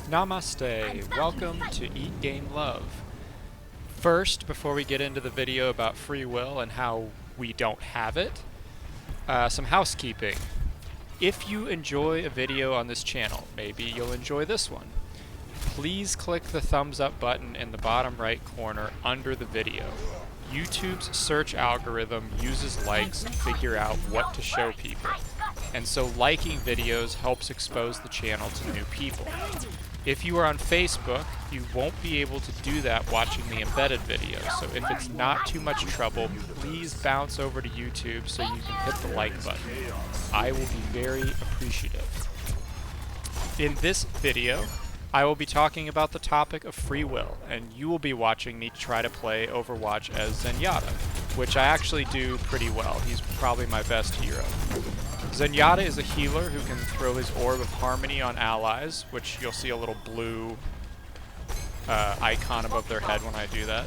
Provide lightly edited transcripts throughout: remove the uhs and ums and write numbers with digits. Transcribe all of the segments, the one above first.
Namaste, welcome to Eat.Game.Love. First, before we get into the video about free will and how we don't have it, some housekeeping. If you enjoy a video on this channel, maybe you'll enjoy this one. Please click the thumbs up button in the bottom right corner under the video. YouTube's search algorithm uses likes to figure out what to show people, and so liking videos helps expose the channel to new people. If you are on Facebook, you won't be able to do that watching the embedded video, so if it's not too much trouble, please bounce over to YouTube so you can hit the like button. I will be very appreciative. In this video, I will be talking about the topic of free will, and you will be watching me try to play Overwatch as Zenyatta, which I actually do pretty well. He's probably my best hero. Zenyatta is a healer who can throw his Orb of Harmony on allies, which you'll see a little blue icon above their head when I do that,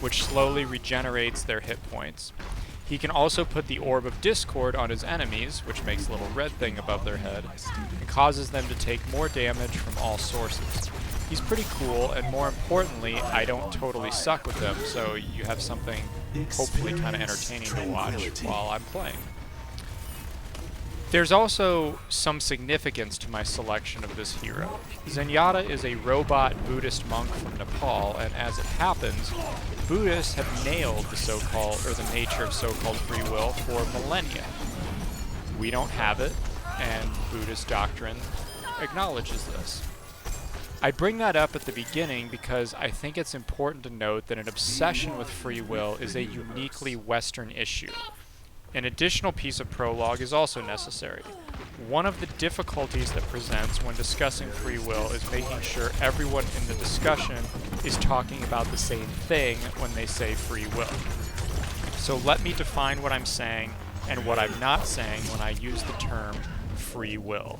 which slowly regenerates their hit points. He can also put the Orb of Discord on his enemies, which makes a little red thing above their head, and causes them to take more damage from all sources. He's pretty cool, and more importantly, I don't totally suck with him, so you have something hopefully kind of entertaining to watch while I'm playing. There's also some significance to my selection of this hero. Zenyatta is a robot Buddhist monk from Nepal, and as it happens, Buddhists have nailed the so-called, or the nature of so-called free will for millennia. We don't have it, and Buddhist doctrine acknowledges this. I bring that up at the beginning because I think it's important to note that an obsession with free will is a uniquely Western issue. An additional piece of prologue is also necessary. One of the difficulties that presents when discussing free will is making sure everyone in the discussion is talking about the same thing when they say free will. So let me define what I'm saying and what I'm not saying when I use the term free will.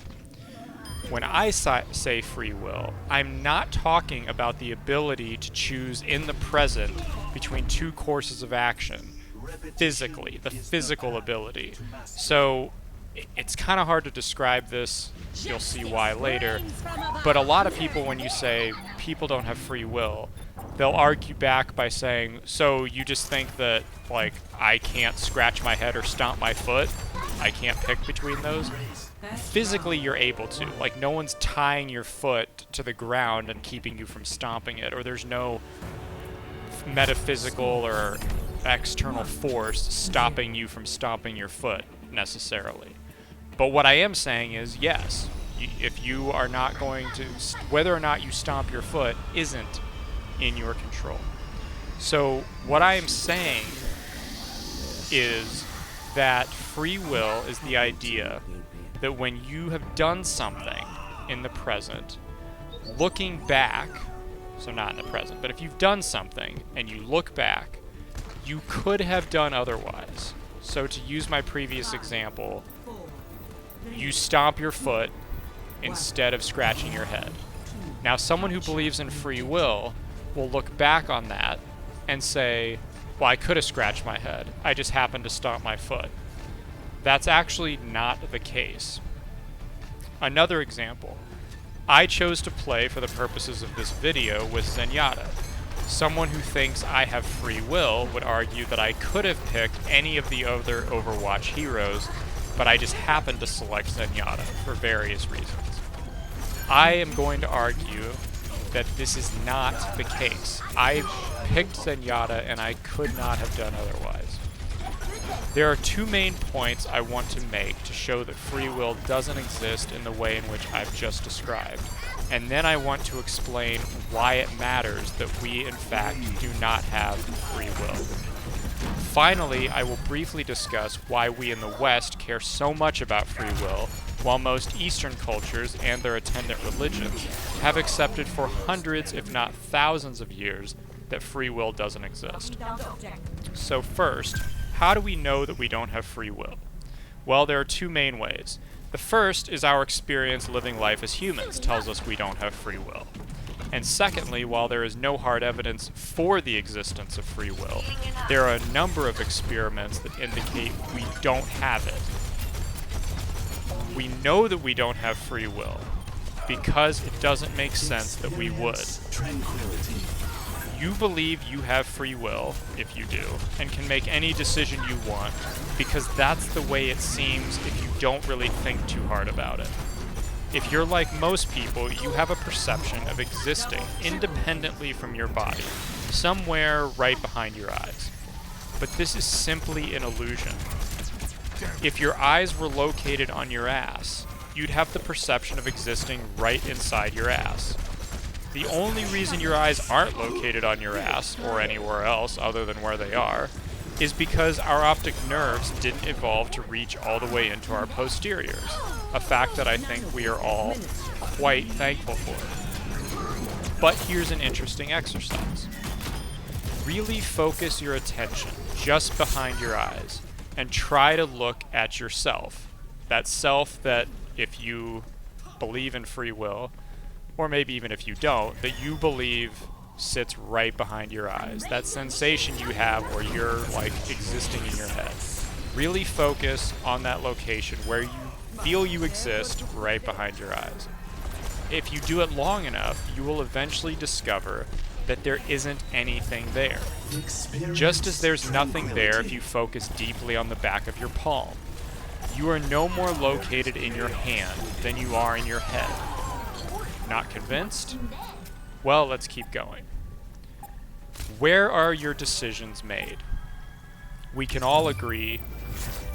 When I say free will, I'm not talking about the ability to choose in the present between two courses of action. Physically, the physical ability. So it's kind of hard to describe this, you'll see why later, but a lot of people, when you say people don't have free will, they'll argue back by saying, so you just think that, like, I can't scratch my head or stomp my foot? I can't pick between those? Physically, you're able to. Like, no one's tying your foot to the ground and keeping you from stomping it, or there's no metaphysical or external force stopping you from stomping your foot, necessarily. But what I am saying is, yes, if you are not going to, whether or not you stomp your foot isn't in your control. So what I am saying is that free will is the idea that when you have done something in the present, looking back, so not in the present, but if you've done something and you look back, you could have done otherwise. So to use my previous example, you stomp your foot instead of scratching your head. Now, someone who believes in free will look back on that and say, well, I could have scratched my head. I just happened to stomp my foot. That's actually not the case. Another example. I chose to play for the purposes of this video with Zenyatta. Someone who thinks I have free will would argue that I could have picked any of the other Overwatch heroes, but I just happened to select Zenyatta for various reasons. I am going to argue that this is not the case. I picked Zenyatta and I could not have done otherwise. There are two main points I want to make to show that free will doesn't exist in the way in which I've just described. And then I want to explain why it matters that we, in fact, do not have free will. Finally, I will briefly discuss why we in the West care so much about free will, while most Eastern cultures and their attendant religions have accepted for hundreds, if not thousands of years, that free will doesn't exist. So first, how do we know that we don't have free will? Well, there are two main ways. The first is our experience living life as humans tells us we don't have free will. And secondly, while there is no hard evidence for the existence of free will, there are a number of experiments that indicate we don't have it. We know that we don't have free will because it doesn't make sense that we would. You believe you have free will, if you do, and can make any decision you want, because that's the way it seems if you don't really think too hard about it. If you're like most people, you have a perception of existing independently from your body, somewhere right behind your eyes. But this is simply an illusion. If your eyes were located on your ass, you'd have the perception of existing right inside your ass. The only reason your eyes aren't located on your ass, or anywhere else other than where they are, is because our optic nerves didn't evolve to reach all the way into our posteriors, a fact that I think we are all quite thankful for. But here's an interesting exercise. Really focus your attention just behind your eyes and try to look at yourself. That self that, if you believe in free will, or maybe even if you don't, that you believe sits right behind your eyes. That sensation you have where you're like existing in your head. Really focus on that location where you feel you exist right behind your eyes. If you do it long enough, you will eventually discover that there isn't anything there. Just as there's nothing there if you focus deeply on the back of your palm. You are no more located in your hand than you are in your head. Not convinced? Well, let's keep going. Where are your decisions made? We can all agree,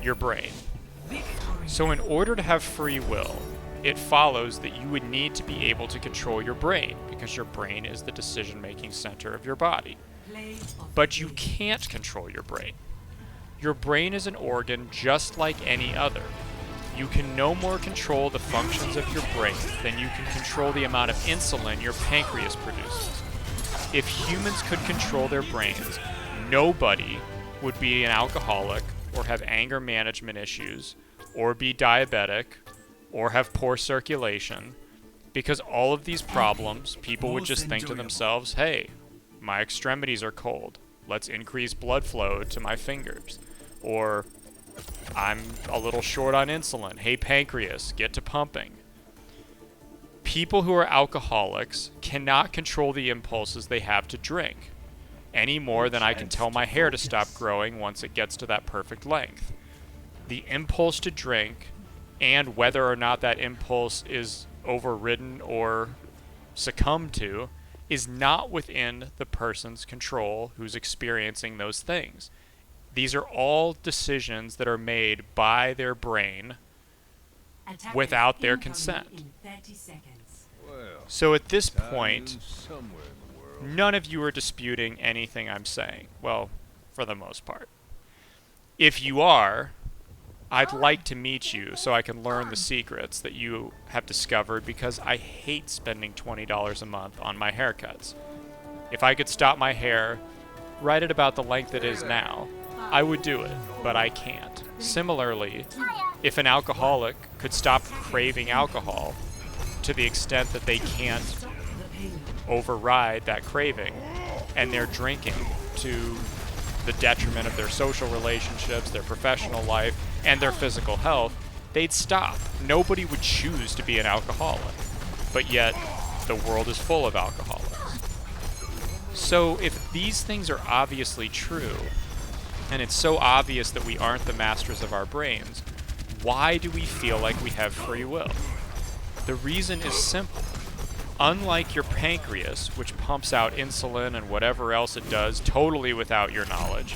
your brain. So in order to have free will, it follows that you would need to be able to control your brain, because your brain is the decision-making center of your body. But you can't control your brain. Your brain is an organ just like any other. You can no more control the functions of your brain than you can control the amount of insulin your pancreas produces. If humans could control their brains, nobody would be an alcoholic, or have anger management issues, or be diabetic, or have poor circulation, because all of these problems, people would just think to themselves, hey, my extremities are cold, let's increase blood flow to my fingers. Or, I'm a little short on insulin. Hey, pancreas, get to pumping. People who are alcoholics cannot control the impulses they have to drink, any more than I can tell my hair to stop growing once it gets to that perfect length. The impulse to drink, and whether or not that impulse is overridden or succumbed to, is not within the person's control who's experiencing those things. These are all decisions that are made by their brain without their consent. So at this point, none of you are disputing anything I'm saying. Well, for the most part. If you are, I'd like to meet you so I can learn the secrets that you have discovered, because I hate spending $20 a month on my haircuts. If I could stop my hair right at about the length it is now, I would do it, but I can't. Similarly, if an alcoholic could stop craving alcohol to the extent that they can't override that craving, and they're drinking to the detriment of their social relationships, their professional life, and their physical health, they'd stop. Nobody would choose to be an alcoholic, but yet the world is full of alcoholics. So if these things are obviously true, and it's so obvious that we aren't the masters of our brains, why do we feel like we have free will? The reason is simple. Unlike your pancreas, which pumps out insulin and whatever else it does totally without your knowledge,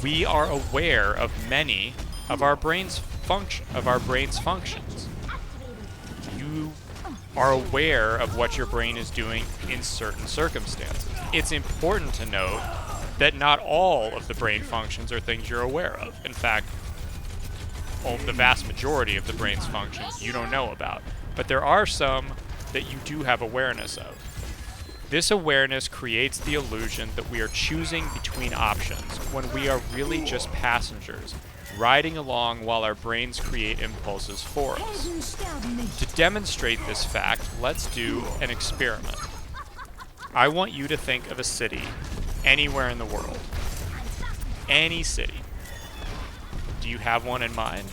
we are aware of many of our brain's functions. You are aware of what your brain is doing in certain circumstances. It's important to note that not all of the brain functions are things you're aware of. In fact, the vast majority of the brain's functions you don't know about. But there are some that you do have awareness of. This awareness creates the illusion that we are choosing between options when we are really just passengers, riding along while our brains create impulses for us. To demonstrate this fact, let's do an experiment. I want you to think of a city anywhere in the world. Any city. Do you have one in mind?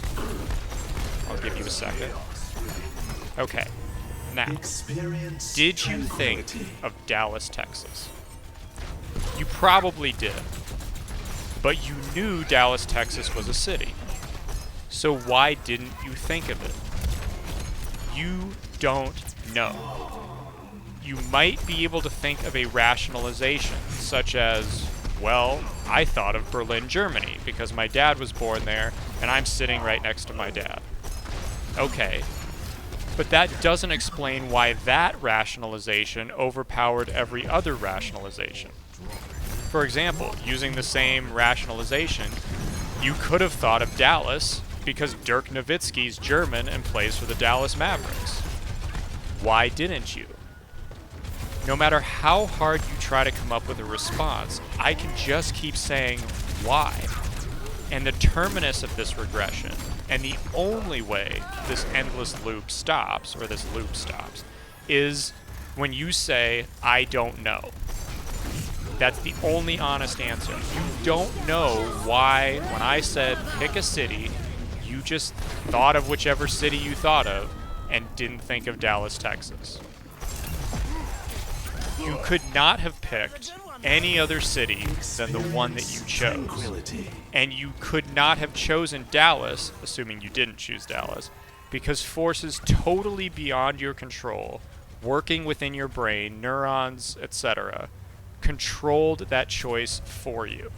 I'll give you a second. Okay. Now, did you think of Dallas, Texas? You probably did. But you knew Dallas, Texas was a city. So why didn't you think of it? You don't know. You might be able to think of a rationalization, such as, well, I thought of Berlin, Germany, because my dad was born there, and I'm sitting right next to my dad. Okay. But that doesn't explain why that rationalization overpowered every other rationalization. For example, using the same rationalization, you could have thought of Dallas because Dirk Nowitzki's German and plays for the Dallas Mavericks. Why didn't you? No matter how hard you try to come up with a response, I can just keep saying, why? And the terminus of this regression, and the only way this endless loop stops, or this loop stops, is when you say, I don't know. That's the only honest answer. You don't know why, when I said pick a city, you just thought of whichever city you thought of and didn't think of Dallas, Texas. You could not have picked any other city than the one that you chose. And you could not have chosen Dallas, assuming you didn't choose Dallas, because forces totally beyond your control, working within your brain, neurons, etc., controlled that choice for you.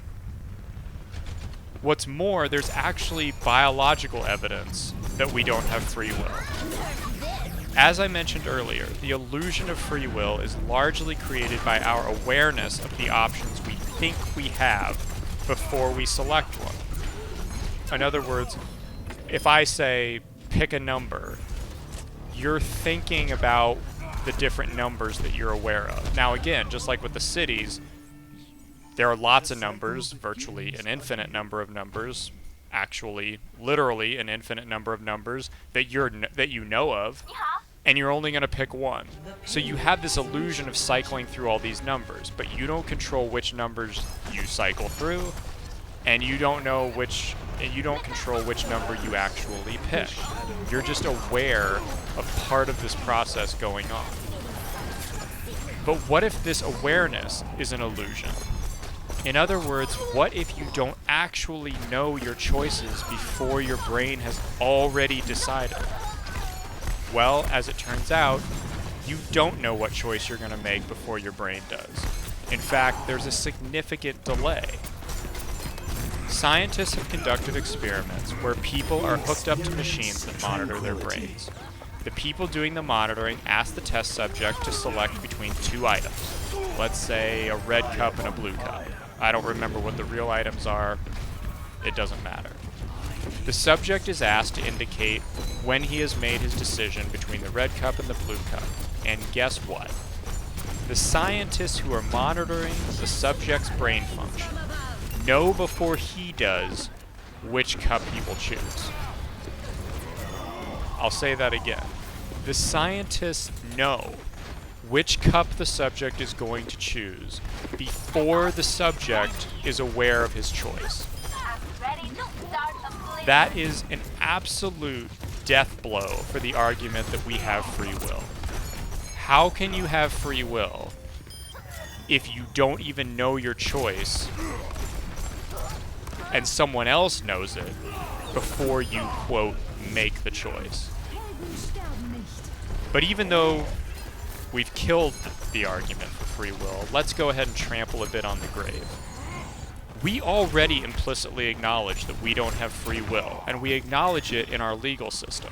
What's more, there's actually biological evidence that we don't have free will. As I mentioned earlier, the illusion of free will is largely created by our awareness of the options we think we have before we select one. In other words, if I say, pick a number, you're thinking about the different numbers that you're aware of. Now again, just like with the cities, there are lots of numbers, virtually an infinite number of numbers, actually, literally an infinite number of numbers that you know of, and you're only going to pick one. So you have this illusion of cycling through all these numbers, but you don't control which numbers you cycle through, and you don't control which number you actually pick. You're just aware of part of this process going on. But what if this awareness is an illusion? In other words, what if you don't actually know your choices before your brain has already decided? Well, as it turns out, you don't know what choice you're going to make before your brain does. In fact, there's a significant delay. Scientists have conducted experiments where people are hooked up to machines that monitor their brains. The people doing the monitoring ask the test subject to select between two items. Let's say a red cup and a blue cup. I don't remember what the real items are. It doesn't matter. The subject is asked to indicate when he has made his decision between the red cup and the blue cup. And guess what? The scientists who are monitoring the subject's brain function know before he does which cup he will choose. I'll say that again. The scientists know which cup the subject is going to choose before the subject is aware of his choice. That is an absolute death blow for the argument that we have free will. How can you have free will if you don't even know your choice and someone else knows it before you, quote, make the choice? But even though we've killed the argument for free will, let's go ahead and trample a bit on the grave. We already implicitly acknowledge that we don't have free will, and we acknowledge it in our legal system.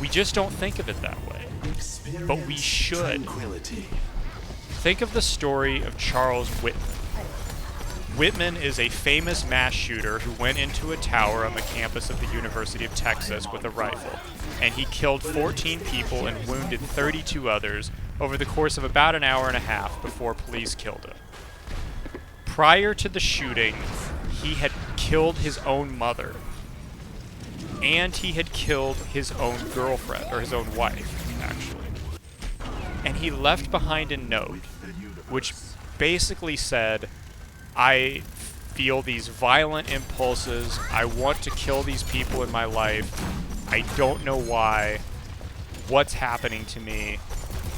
We just don't think of it that way. But we should. Think of the story of Charles Whitman. Whitman is a famous mass shooter who went into a tower on the campus of the University of Texas with a rifle, and he killed 14 people and wounded 32 others over the course of about an hour and a half before police killed him. Prior to the shooting, he had killed his own mother, and he had killed his own girlfriend, or his own wife, actually. And he left behind a note, which basically said, I feel these violent impulses, I want to kill these people in my life, I don't know why, what's happening to me.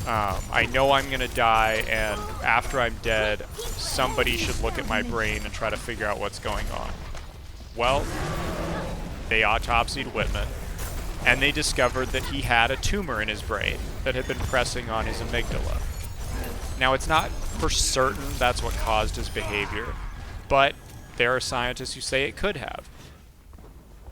I know I'm gonna die, and after I'm dead, somebody should look at my brain and try to figure out what's going on. Well, they autopsied Whitman, and they discovered that he had a tumor in his brain that had been pressing on his amygdala. Now, it's not for certain that's what caused his behavior, but there are scientists who say it could have.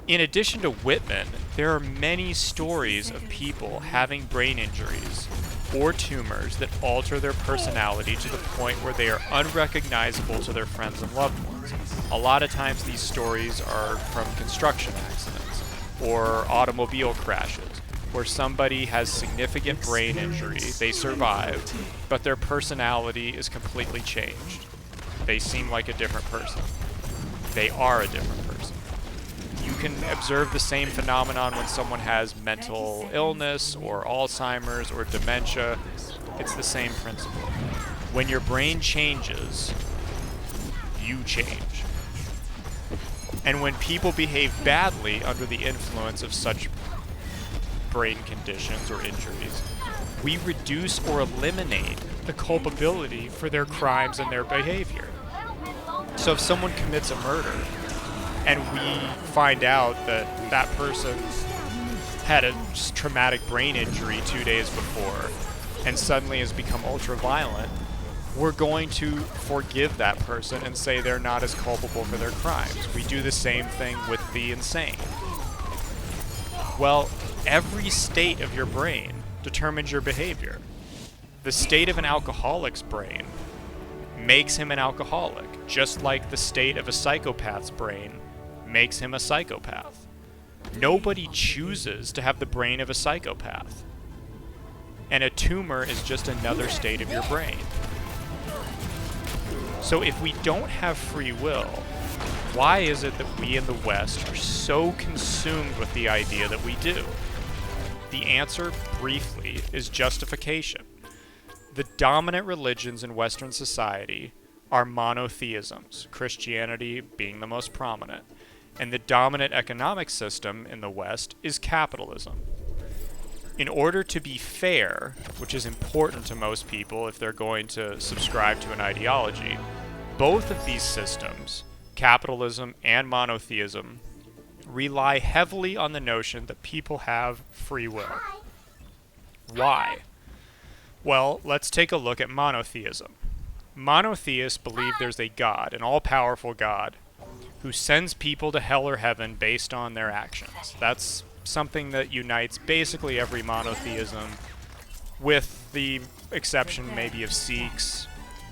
In addition to Whitman, there are many stories of people having brain injuries or tumors that alter their personality to the point where they are unrecognizable to their friends and loved ones. A lot of times these stories are from construction accidents or automobile crashes, where somebody has significant brain injury, they survive, but their personality is completely changed. They seem like a different person. They are a different person. You can observe the same phenomenon when someone has mental illness or Alzheimer's or dementia. It's the same principle. When your brain changes, you change. And when people behave badly under the influence of such brain conditions or injuries, we reduce or eliminate the culpability for their crimes and their behavior. So if someone commits a murder, and we find out that that person had a traumatic brain injury 2 days before and suddenly has become ultra-violent, we're going to forgive that person and say they're not as culpable for their crimes. We do the same thing with the insane. Well, every state of your brain determines your behavior. The state of an alcoholic's brain makes him an alcoholic, just like the state of a psychopath's brain makes him a psychopath. Nobody chooses to have the brain of a psychopath. And a tumor is just another state of your brain. So if we don't have free will, why is it that we in the West are so consumed with the idea that we do? The answer, briefly, is justification. The dominant religions in Western society are monotheisms, Christianity being the most prominent. And the dominant economic system in the West is capitalism. In order to be fair, which is important to most people if they're going to subscribe to an ideology, both of these systems, capitalism and monotheism, rely heavily on the notion that people have free will. Why? Well, let's take a look at monotheism. Monotheists believe there's a God, an all-powerful God, who sends people to hell or heaven based on their actions. That's something that unites basically every monotheism, with the exception maybe of Sikhs.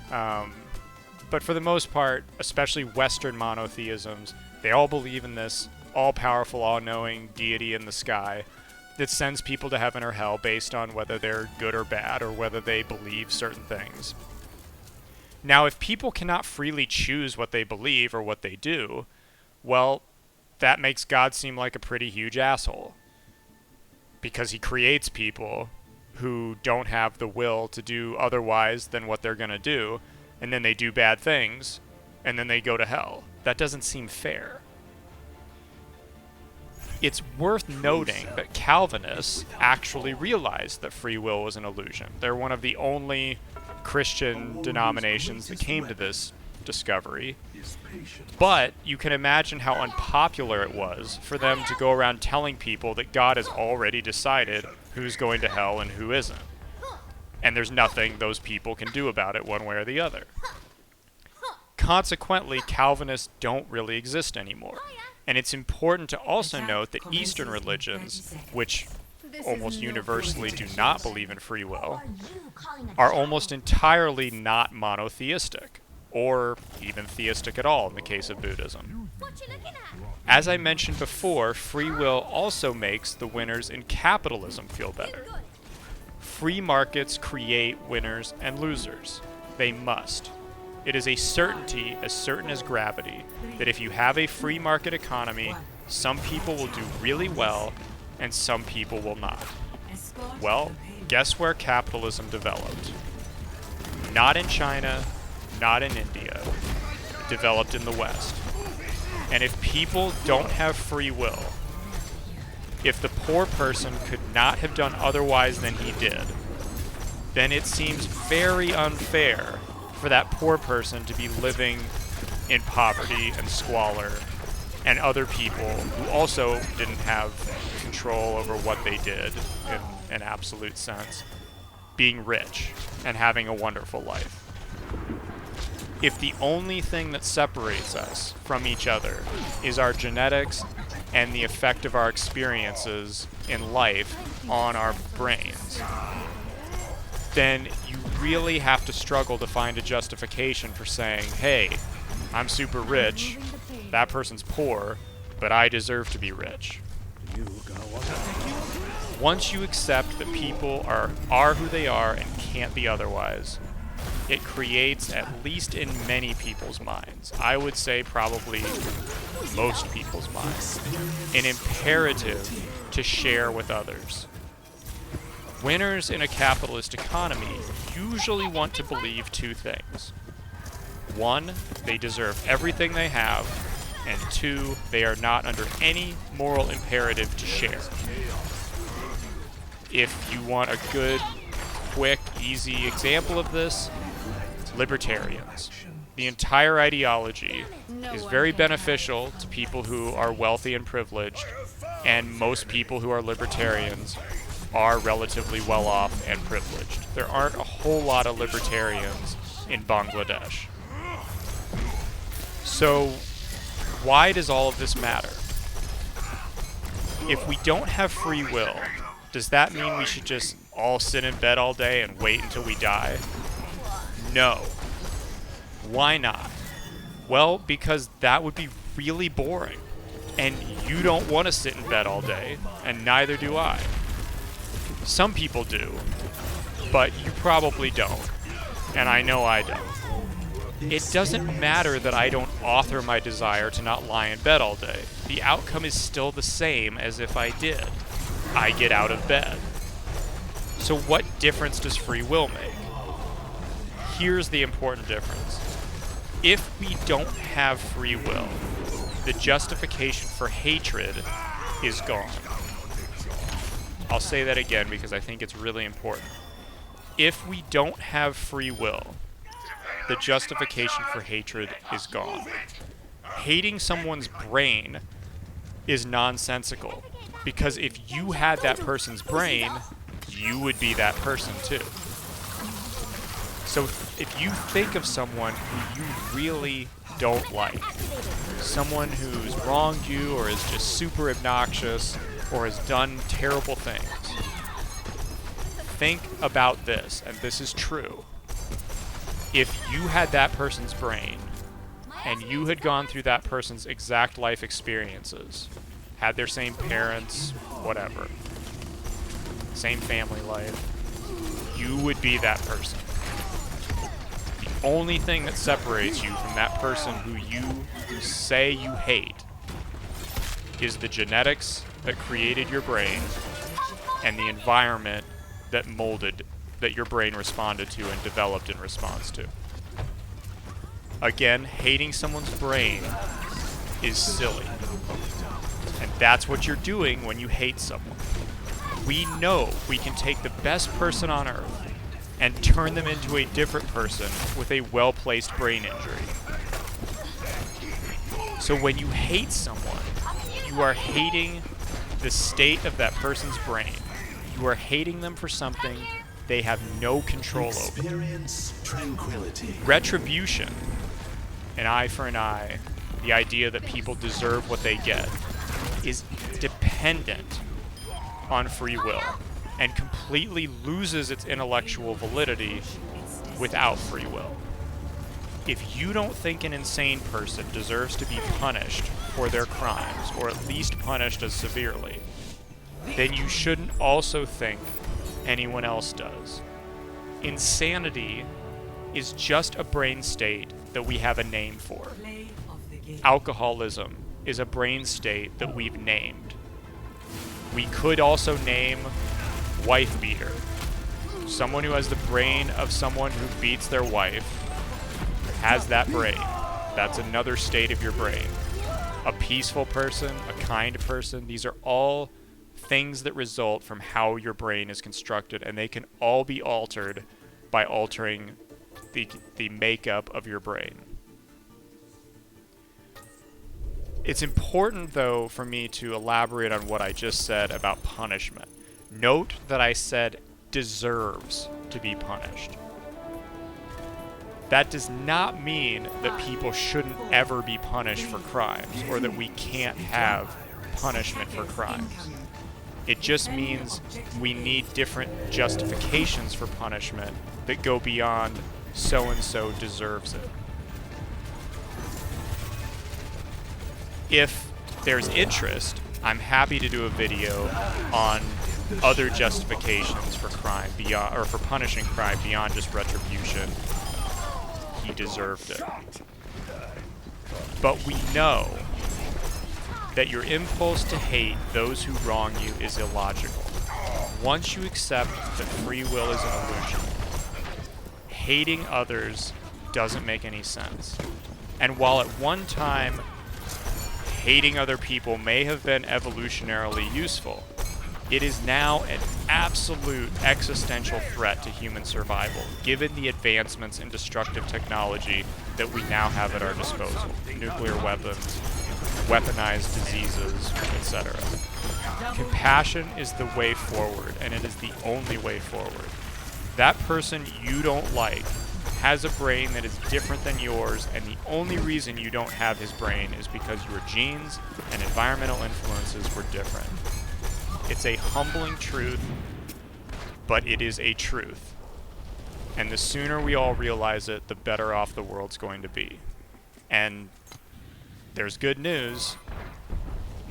But for the most part, especially Western monotheisms, they all believe in this all-powerful, all-knowing deity in the sky that sends people to heaven or hell based on whether they're good or bad or whether they believe certain things. Now, if people cannot freely choose what they believe or what they do, well, that makes God seem like a pretty huge asshole. Because he creates people who don't have the will to do otherwise than what they're going to do, and then they do bad things, and then they go to hell. That doesn't seem fair. It's worth noting that Calvinists actually realized that free will was an illusion. They're one of the only Christian denominations that came to this discovery. But you can imagine how unpopular it was for them to go around telling people that God has already decided who's going to hell and who isn't. And there's nothing those people can do about it one way or the other. Consequently, Calvinists don't really exist anymore. And it's important to also note that Eastern religions, which almost universally do not believe in free will, are almost entirely not monotheistic, or even theistic at all in the case of Buddhism. As I mentioned before, free will also makes the winners in capitalism feel better. Free markets create winners and losers. They must. It is a certainty, as certain as gravity, that if you have a free market economy, some people will do really well, and some people will not. Well, guess where capitalism developed? Not in China, not in India. It developed in the West. And if people don't have free will, If the poor person could not have done otherwise than he did, then it seems very unfair for that poor person to be living in poverty and squalor, and other people who also didn't have control over what they did in an absolute sense, being rich and having a wonderful life. If the only thing that separates us from each other is our genetics and the effect of our experiences in life on our brains, then you really have to struggle to find a justification for saying, hey, I'm super rich, that person's poor, but I deserve to be rich. Once you accept that people are who they are and can't be otherwise, it creates, at least in many people's minds, I would say probably most people's minds, an imperative to share with others. Winners in a capitalist economy usually want to believe two things. One, they deserve everything they have, and two, they are not under any moral imperative to share. If you want a good, quick, easy example of this, libertarians. The entire ideology is very beneficial to people who are wealthy and privileged, and most people who are libertarians are relatively well off and privileged. There aren't a whole lot of libertarians in Bangladesh. So, why does all of this matter? If we don't have free will, does that mean we should just all sit in bed all day and wait until we die? No. Why not? Well, because that would be really boring. And you don't want to sit in bed all day, and neither do I. Some people do, but you probably don't. And I know I don't. It doesn't matter that I don't author my desire to not lie in bed all day. The outcome is still the same as if I did. I get out of bed. So what difference does free will make? Here's the important difference. If we don't have free will, the justification for hatred is gone. I'll say that again because I think it's really important. If we don't have free will, the justification for hatred is gone. Hating someone's brain is nonsensical, because if you had that person's brain, you would be that person too. So if you think of someone who you really don't like, someone who's wronged you or is just super obnoxious or has done terrible things, think about this, and this is true. If you had that person's brain, and you had gone through that person's exact life experiences, had their same parents, whatever, same family life, you would be that person. The only thing that separates you from that person who you say you hate is the genetics that created your brain and the environment that molded, that your brain responded to and developed in response to. Again, hating someone's brain is silly. And that's what you're doing when you hate someone. We know we can take the best person on Earth and turn them into a different person with a well-placed brain injury. So when you hate someone, you are hating the state of that person's brain. You are hating them for something they have no control over. Retribution, an eye for an eye, the idea that people deserve what they get, is dependent on free will and completely loses its intellectual validity without free will. If you don't think an insane person deserves to be punished for their crimes, or at least punished as severely, then you shouldn't also think anyone else does. Insanity is just a brain state that we have a name for. Alcoholism is a brain state that we've named. We could also name wife beater. Someone who has the brain of someone who beats their wife has that brain. That's another state of your brain. A peaceful person, a kind person, these are all things that result from how your brain is constructed, and they can all be altered by altering the makeup of your brain. It's important, though, for me to elaborate on what I just said about punishment. Note that I said deserves to be punished. That does not mean that people shouldn't ever be punished for crimes, or that we can't have punishment for crimes. It just means we need different justifications for punishment that go beyond so-and-so deserves it. If there's interest, I'm happy to do a video on other justifications for crime beyond, or for punishing crime beyond just retribution. He deserved it. But we know that your impulse to hate those who wrong you is illogical. Once you accept that free will is an illusion, hating others doesn't make any sense. And while at one time hating other people may have been evolutionarily useful, it is now an absolute existential threat to human survival, given the advancements in destructive technology that we now have at our disposal. Nuclear weapons, weaponized diseases, etc. Compassion is the way forward, and it is the only way forward. That person you don't like has a brain that is different than yours, and the only reason you don't have his brain is because your genes and environmental influences were different. It's a humbling truth, but it is a truth. And the sooner we all realize it, the better off the world's going to be. And there's good news.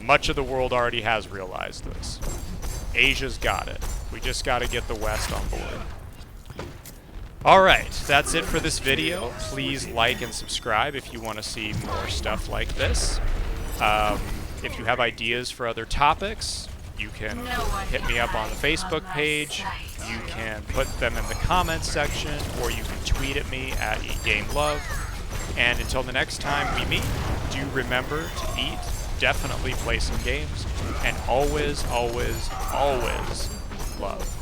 Much of the world already has realized this. Asia's got it. We just got to get the West on board. Alright, that's it for this video. Please like and subscribe if you want to see more stuff like this. If you have ideas for other topics, you can hit me up on the Facebook page, you can put them in the comments section, or you can tweet at me at Eat.Game.Love. And until the next time we meet, do remember to eat, definitely play some games, and always, always, always love.